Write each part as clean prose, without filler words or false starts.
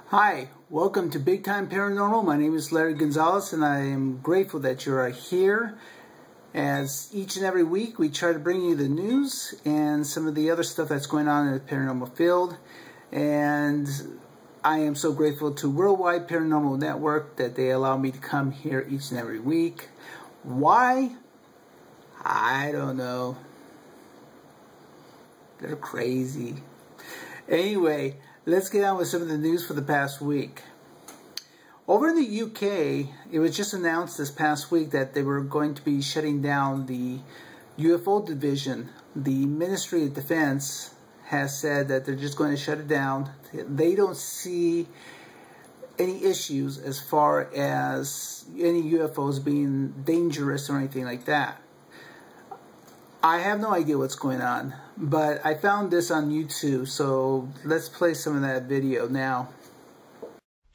Hi, welcome to Big Time Paranormal. My name is Larry Gonzalez and I am grateful that you are here. As each and every week we try to bring you the news and some of the other stuff that's going on in the paranormal field. And I am so grateful to Worldwide Paranormal Network that they allow me to come here each and every week. Why? I don't know. They're crazy. Anyway, let's get on with some of the news for the past week. Over in the UK, it was just announced this past week that they were going to be shutting down the UFO division. The Ministry of Defense has said that they're just going to shut it down. They don't see any issues as far as any UFOs being dangerous or anything like that. I have no idea what's going on, but I found this on YouTube, so let's play some of that video now.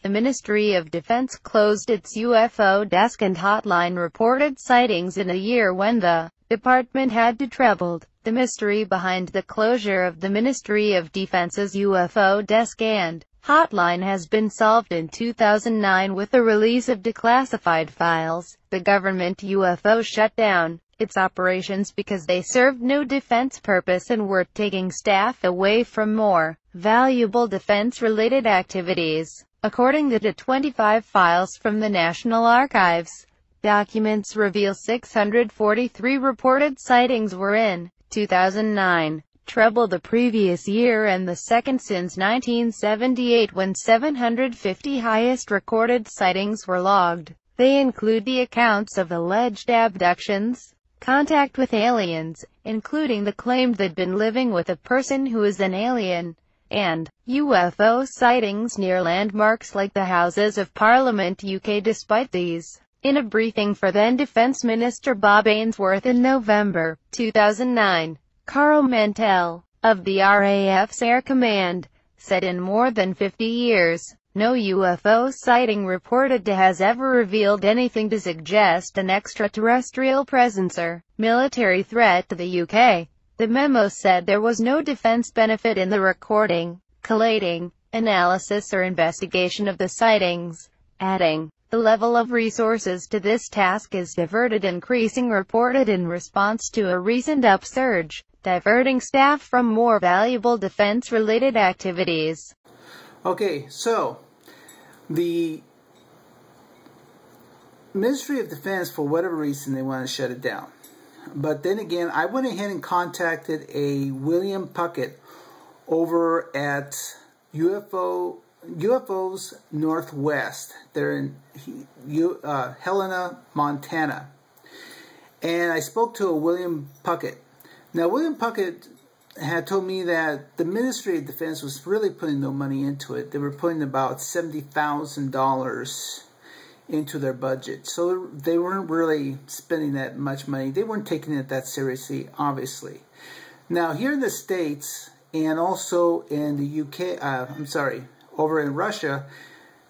The Ministry of Defense closed its UFO desk and hotline reported sightings in a year when the department had trebled. The mystery behind the closure of the Ministry of Defense's UFO desk and hotline has been solved in 2009 with the release of declassified files. The government UFO shut down its operations because they served no defense purpose and were taking staff away from more valuable defense-related activities. According to 25 files from the National Archives, documents reveal 643 reported sightings were in 2009, treble the previous year and the second since 1978 when 750 highest recorded sightings were logged. They include the accounts of alleged abductions, contact with aliens, including the claim they'd been living with a person who is an alien, and UFO sightings near landmarks like the Houses of Parliament UK. Despite these, in a briefing for then Defence Minister Bob Ainsworth in November 2009, Carl Mantell, of the RAF's Air Command, said in more than 50 years, no UFO sighting reported has ever revealed anything to suggest an extraterrestrial presence or military threat to the UK. The memo said there was no defense benefit in the recording, collating, analysis or investigation of the sightings, adding, the level of resources to this task is diverted, increasing reported in response to a recent upsurge, diverting staff from more valuable defense-related activities. Okay, so the Ministry of Defense, for whatever reason, they want to shut it down. But then again, I went ahead and contacted a William Puckett over at UFOs Northwest. They're in Helena, Montana. And I spoke to a William Puckett. Now, William Puckett had told me that the Ministry of Defense was really putting no money into it. They were putting about $70,000 into their budget. So they weren't really spending that much money. They weren't taking it that seriously, obviously. Now, here in the States and also in the UK, over in Russia,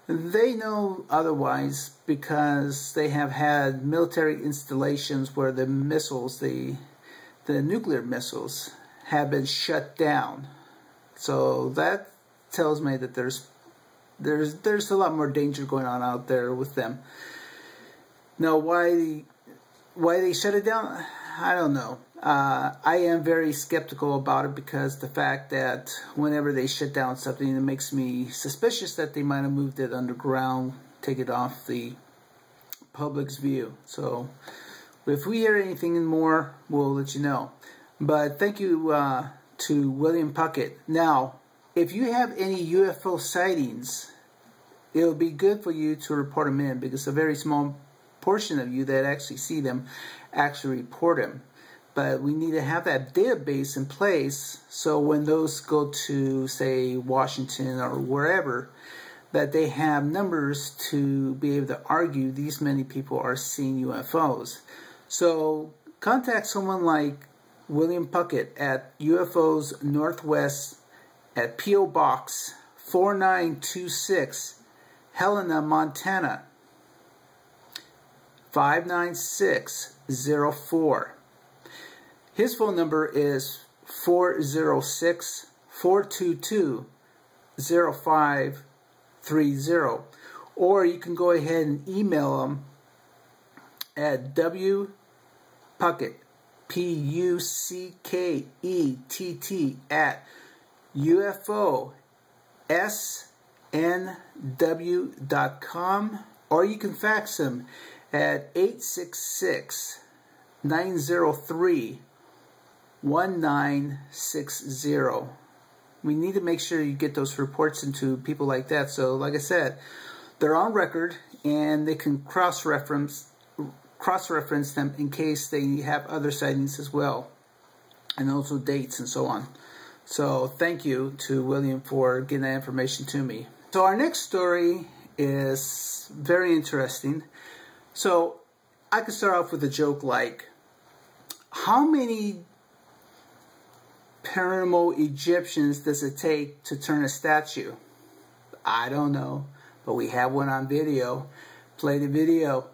they know otherwise because they have had military installations where the missiles, the nuclear missiles, have been shut down. So that tells me that there's a lot more danger going on out there with them. Now, why they shut it down, I don't know. I am very skeptical about it because the fact that whenever they shut down something, it makes me suspicious that they might have moved it underground, take it off the public's view. So if we hear anything more, we'll let you know. But thank you to William Puckett. Now, if you have any UFO sightings, it will be good for you to report them in because a very small portion of you that actually see them actually report them. But we need to have that database in place so when those go to, say, Washington or wherever, that they have numbers to be able to argue these many people are seeing UFOs. So contact someone like William Puckett at UFOs Northwest at P.O. Box 4926, Helena, Montana 59604. His phone number is 406-422-0533. 930. Or you can go ahead and email them at wpuckett, Puckett, at UFOSNW.com, or you can fax them at 866-903-1960. We need to make sure you get those reports into people like that. So, like I said, they're on record, and they can cross-reference them in case they have other sightings as well, and also dates and so on. So thank you to William for getting that information to me. So our next story is very interesting. So I could start off with a joke like, how many paranormal Egyptians does it take to turn a statue? I don't know, but we have one on video. Play the video.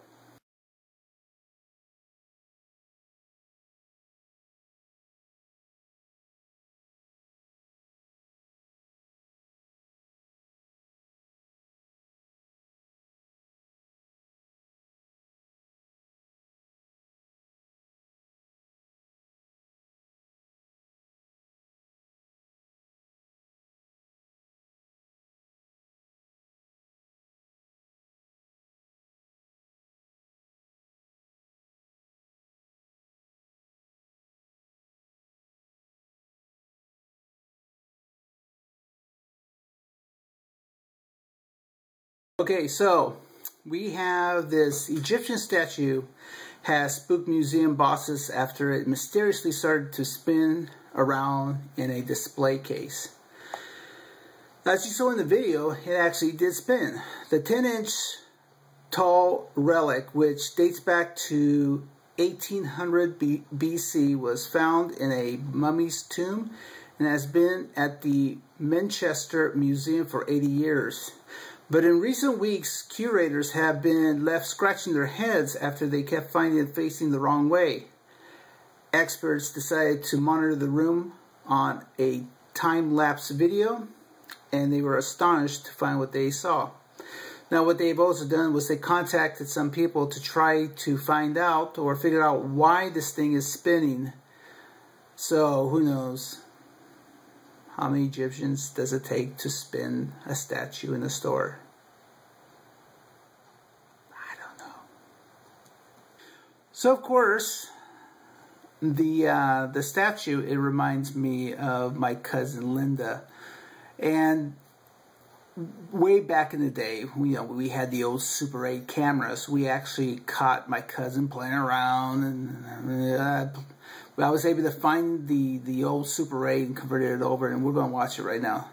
Okay, so we have this Egyptian statue has spooked museum bosses after it mysteriously started to spin around in a display case. As you saw in the video, it actually did spin. The 10-inch tall relic, which dates back to 1800 BC, was found in a mummy's tomb and has been at the Manchester Museum for 80 years. But in recent weeks, curators have been left scratching their heads after they kept finding it facing the wrong way. Experts decided to monitor the room on a time-lapse video, and they were astonished to find what they saw. Now, what they've also done was they contacted some people to try to find out or figure out why this thing is spinning. So, who knows? How many Egyptians does it take to spin a statue in a store? I don't know. So, of course, the statue, it reminds me of my cousin Linda. And way back in the day, we had the old Super 8 cameras. We actually caught my cousin playing around, and I was able to find the old Super 8 and converted it over, and we're going to watch it right now.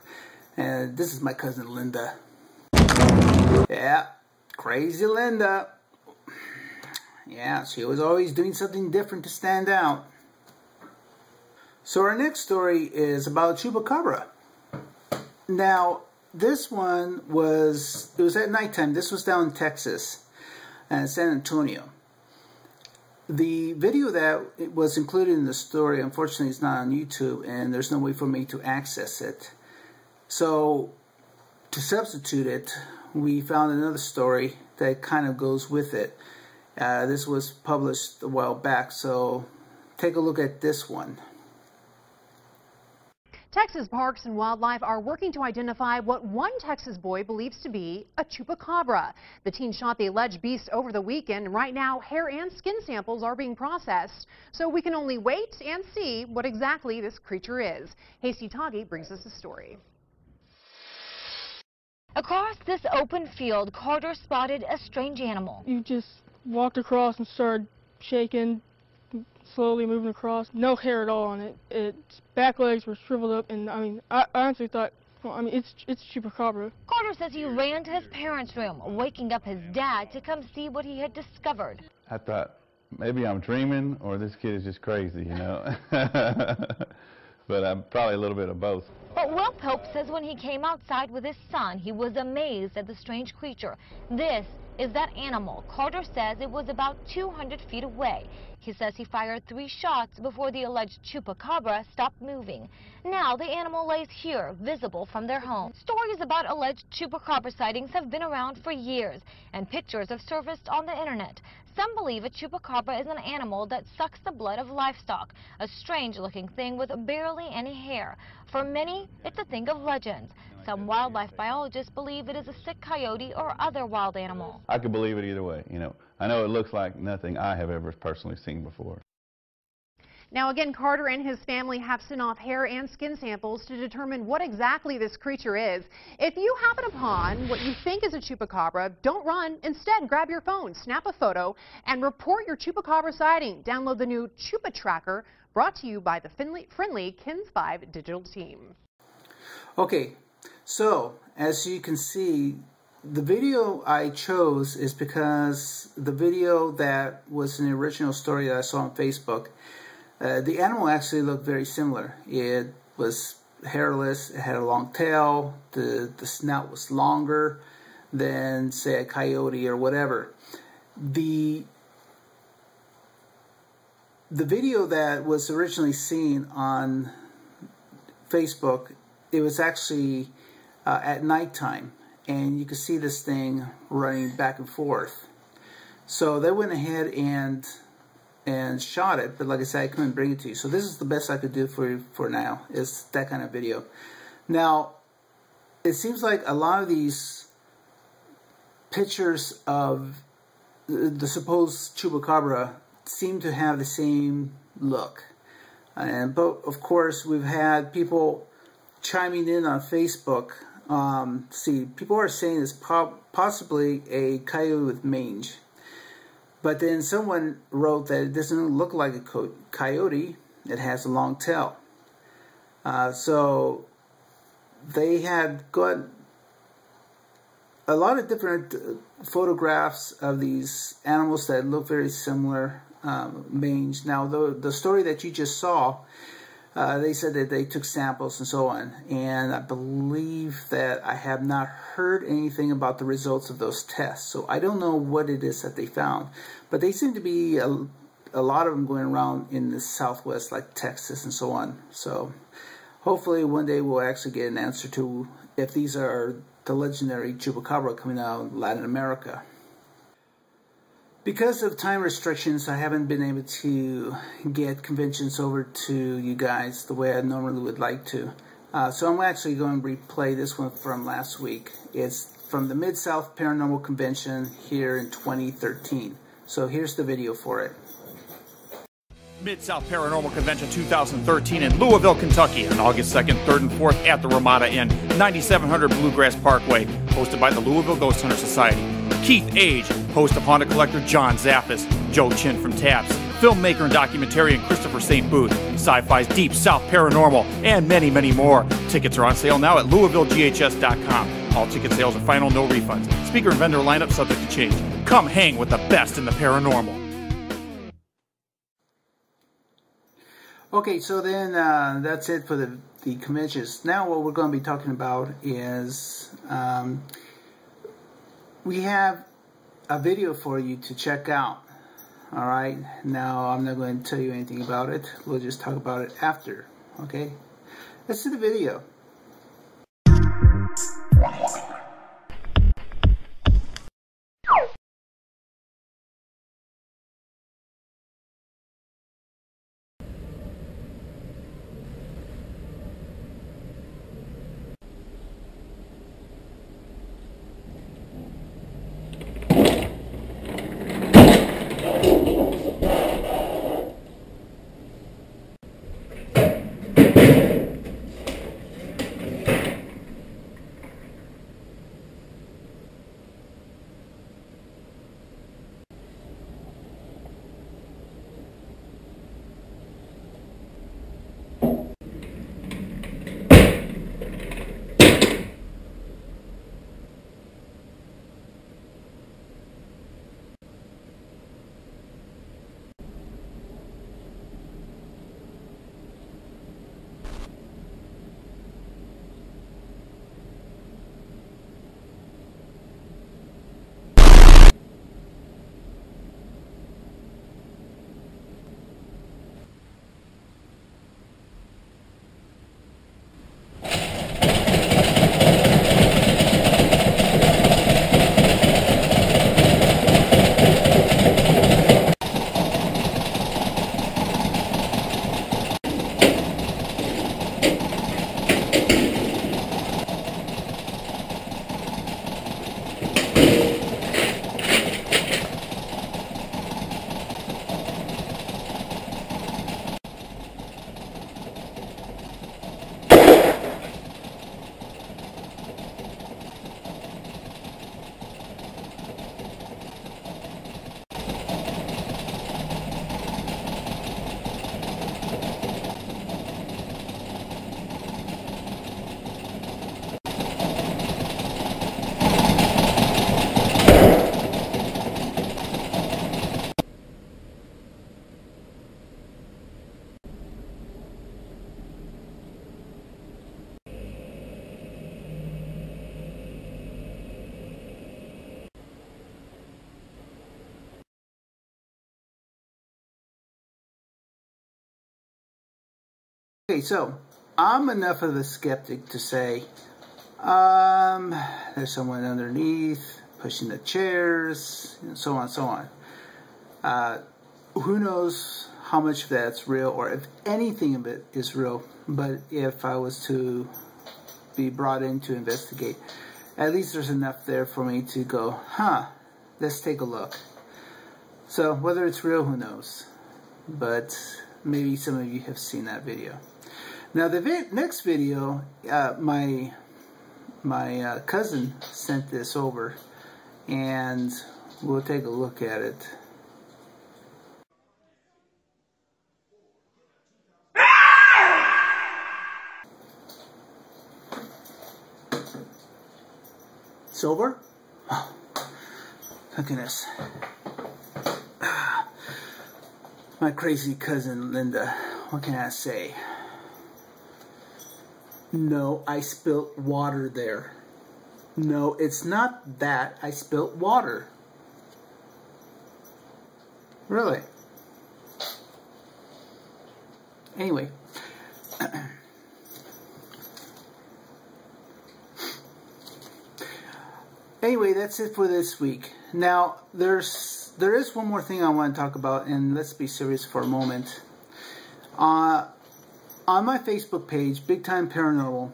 And this is my cousin Linda. Yeah, crazy Linda. Yeah, she was always doing something different to stand out. So our next story is about a chupacabra. Now, this one was at nighttime. This was down in Texas and San Antonio. The video that was included in the story, unfortunately, is not on YouTube, and there's no way for me to access it. So, to substitute it, we found another story that kind of goes with it. This was published a while back, so take a look at this one. Texas Parks and Wildlife are working to identify what one Texas boy believes to be a chupacabra. The teen shot the alleged beast over the weekend, and right now hair and skin samples are being processed. So we can only wait and see what exactly this creature is. Hasty Toggy brings us the story. Across this open field, Carter spotted a strange animal. You just walked across and started shaking, slowly moving across. No hair at all on it. Its back legs were shriveled up, and I honestly thought, well, it's chupacabra. Carter says he ran to his parents' room, waking up his dad to come see what he had discovered. I thought, maybe I'm dreaming or this kid is just crazy, you know. But I'm probably a little bit of both. But Will Pope says when he came outside with his son, he was amazed at the strange creature. This is that animal. Carter says it was about 200 feet away. He says he fired 3 shots before the alleged chupacabra stopped moving. Now the animal lays here, visible from their home. Stories about alleged chupacabra sightings have been around for years, and pictures have surfaced on the internet. Some believe a chupacabra is an animal that sucks the blood of livestock, a strange-looking thing with barely any hair. For many, it's a thing of legends. Some wildlife biologists believe it is a sick coyote or other wild animal. I could believe it either way, you know. I know it looks like nothing I have ever personally seen before. Now again, Carter and his family have sent off hair and skin samples to determine what exactly this creature is. If you happen upon what you think is a chupacabra, don't run. Instead, grab your phone, snap a photo, and report your chupacabra sighting. Download the new Chupa Tracker, brought to you by the friendly KINS 5 digital team. Okay, so as you can see, the video I chose is because the video that was an original story that I saw on Facebook, the animal actually looked very similar. It was hairless, it had a long tail, the snout was longer than, say, a coyote or whatever. The video that was originally seen on Facebook, it was actually at nighttime, and you could see this thing running back and forth. So they went ahead and shot it, but like I said, I couldn't bring it to you. So this is the best I could do for you for now, is that kind of video. Now, it seems like a lot of these pictures of the supposed chupacabra seem to have the same look. But of course, we've had people chiming in on Facebook. See, people are saying it's possibly a coyote with mange. But then someone wrote that it doesn't look like a coyote. It has a long tail. So they had got a lot of different photographs of these animals that look very similar, mange. Now, the story that you just saw, they said that they took samples and so on, and I believe that I have not heard anything about the results of those tests, so I don't know what it is that they found, but they seem to be a lot of them going around in the Southwest, like Texas and so on. So hopefully one day we'll actually get an answer to if these are the legendary chupacabra coming out of Latin America. Because of time restrictions, I haven't been able to get conventions over to you guys the way I normally would like to. So I'm actually going to replay this one from last week. It's from the Mid-South Paranormal Convention here in 2013. So here's the video for it. Mid-South Paranormal Convention 2013 in Louisville, Kentucky on August 2nd, 3rd, and 4th at the Ramada Inn, 9700 Bluegrass Parkway, hosted by the Louisville Ghost Hunter Society. Keith Age, host of Haunted Collector John Zaffis, Joe Chin from Taps, filmmaker and documentarian Christopher St. Booth, Sci-Fi's Deep South Paranormal, and many, many more. Tickets are on sale now at LouisvilleGHS.com. All ticket sales are final, no refunds. Speaker and vendor lineup subject to change. Come hang with the best in the paranormal. Okay, so then that's it for the conventions. Now what we're going to be talking about is we have a video for you to check out. Alright, now I'm not going to tell you anything about it. We'll just talk about it after. Okay, let's see the video. Okay, so I'm enough of a skeptic to say, there's someone underneath pushing the chairs, and so on and so on. Who knows how much of that's real, or if anything of it is real. But if I was to be brought in to investigate, at least there's enough there for me to go, let's take a look. So whether it's real, who knows? But maybe some of you have seen that video. Now the next video, my cousin sent this over, and we'll take a look at it. It's over? Oh, goodness. My crazy cousin Linda, what can I say? No, I spilt water there. No, it's not that. I spilt water. Really? Anyway. Anyway, that's it for this week. Now, there is one more thing I want to talk about, and let's be serious for a moment. On my Facebook page, Big Time Paranormal,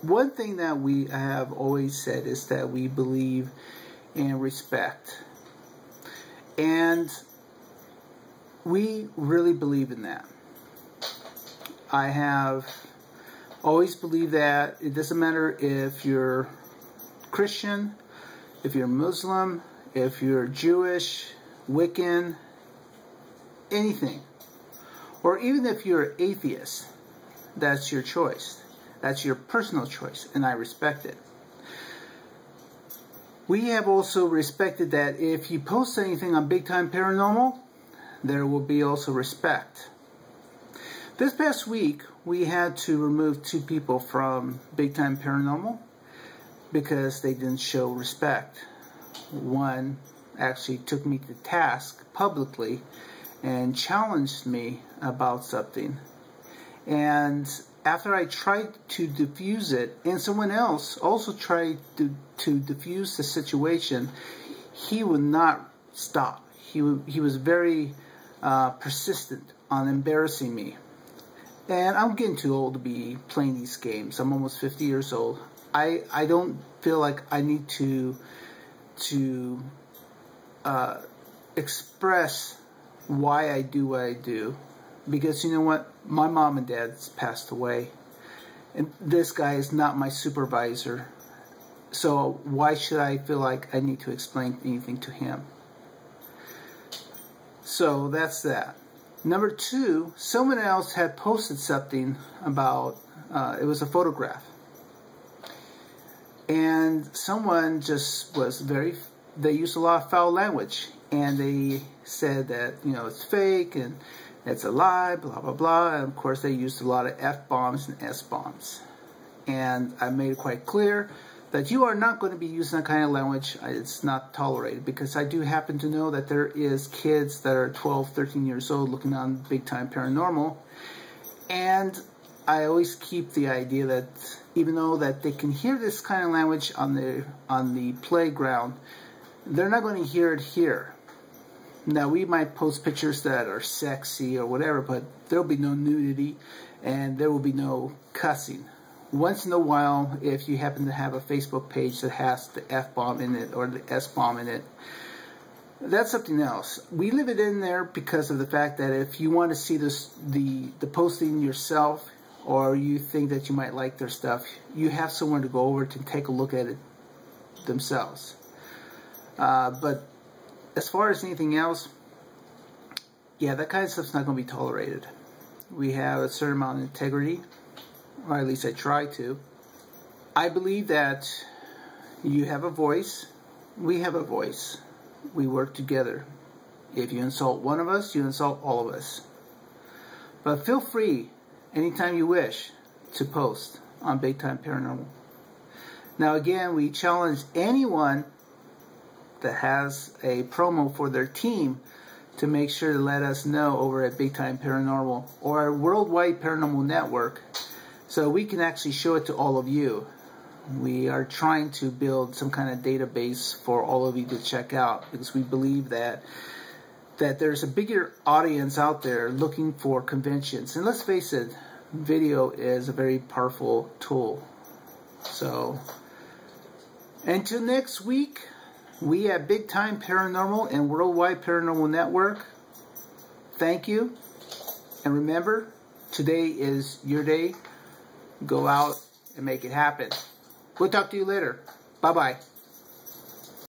one thing that we have always said is that we believe in respect. And we really believe in that. I have always believed that. It doesn't matter if you're Christian, if you're Muslim, if you're Jewish, Wiccan, anything. Or even if you're atheist, that's your choice. That's your personal choice, and I respect it. We have also respected that if you post anything on Big Time Paranormal, there will be also respect. This past week, we had to remove 2 people from Big Time Paranormal because they didn't show respect. One actually took me to task publicly and challenged me about something. And after I tried to diffuse it, and someone else also tried to diffuse the situation, he would not stop. He was very persistent on embarrassing me. And I'm getting too old to be playing these games. I'm almost 50 years old. I don't feel like I need to express why I do what I do, because you know what, my mom and dad's passed away, and this guy is not my supervisor, so why should I feel like I need to explain anything to him? So that's that. Number 2, someone else had posted something about, it was a photograph. And someone just was they used a lot of foul language. And they said that, you know, it's fake and it's a lie, blah, blah, blah. And of course they used a lot of F-bombs and S-bombs. And I made it quite clear that you are not going to be using that kind of language. It's not tolerated, because I do happen to know that there is kids that are 12, 13 years old looking on Big Time Paranormal. And I always keep the idea that even though that they can hear this kind of language on the playground, they're not going to hear it here. Now, we might post pictures that are sexy or whatever, but there will be no nudity and there will be no cussing. Once in a while, if you happen to have a Facebook page that has the F-bomb in it or the S-bomb in it, that's something else. We leave it in there because of the fact that if you want to see the posting yourself, or you think that you might like their stuff, you have someone to go over to take a look at it themselves. But as far as anything else, yeah, that kind of stuff's not going to be tolerated. We have a certain amount of integrity, or at least I try to. I believe that you have a voice, we have a voice. We work together. If you insult one of us, you insult all of us. But feel free, anytime you wish, to post on Big Time Paranormal. Now again, we challenge anyone that has a promo for their team to make sure to let us know over at Big Time Paranormal or our Worldwide Paranormal Network, so we can actually show it to all of you. We are trying to build some kind of database for all of you to check out, because we believe that there's a bigger audience out there looking for conventions. And let's face it, video is a very powerful tool. So until next week, we at Big Time Paranormal and Worldwide Paranormal Network, thank you. And remember, today is your day. Go out and make it happen. We'll talk to you later. Bye-bye.